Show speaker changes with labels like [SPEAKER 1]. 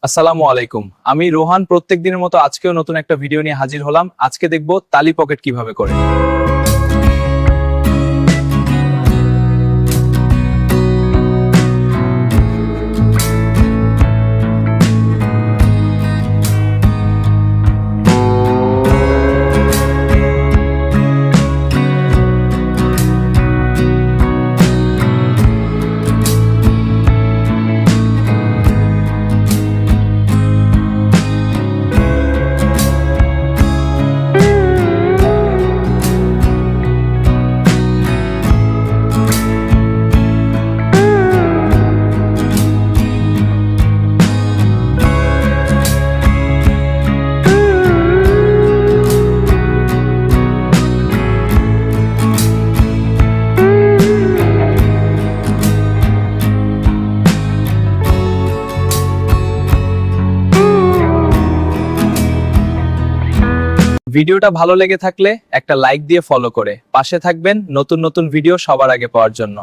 [SPEAKER 1] আসসালামু আলাইকুম। আমি রোহান প্রত্যেক দিনের মতো আজকেও নতুন একটা ভিডিও নিয়ে হাজির হলাম। আজকে দেখব তালি পকেট কিভাবে করে। ভিডিওটা ভালো লেগে থাকলে একটা লাইক দিয়ে ফলো করে পাশে থাকবেন নতুন নতুন ভিডিও সবার আগে পাওয়ার জন্য।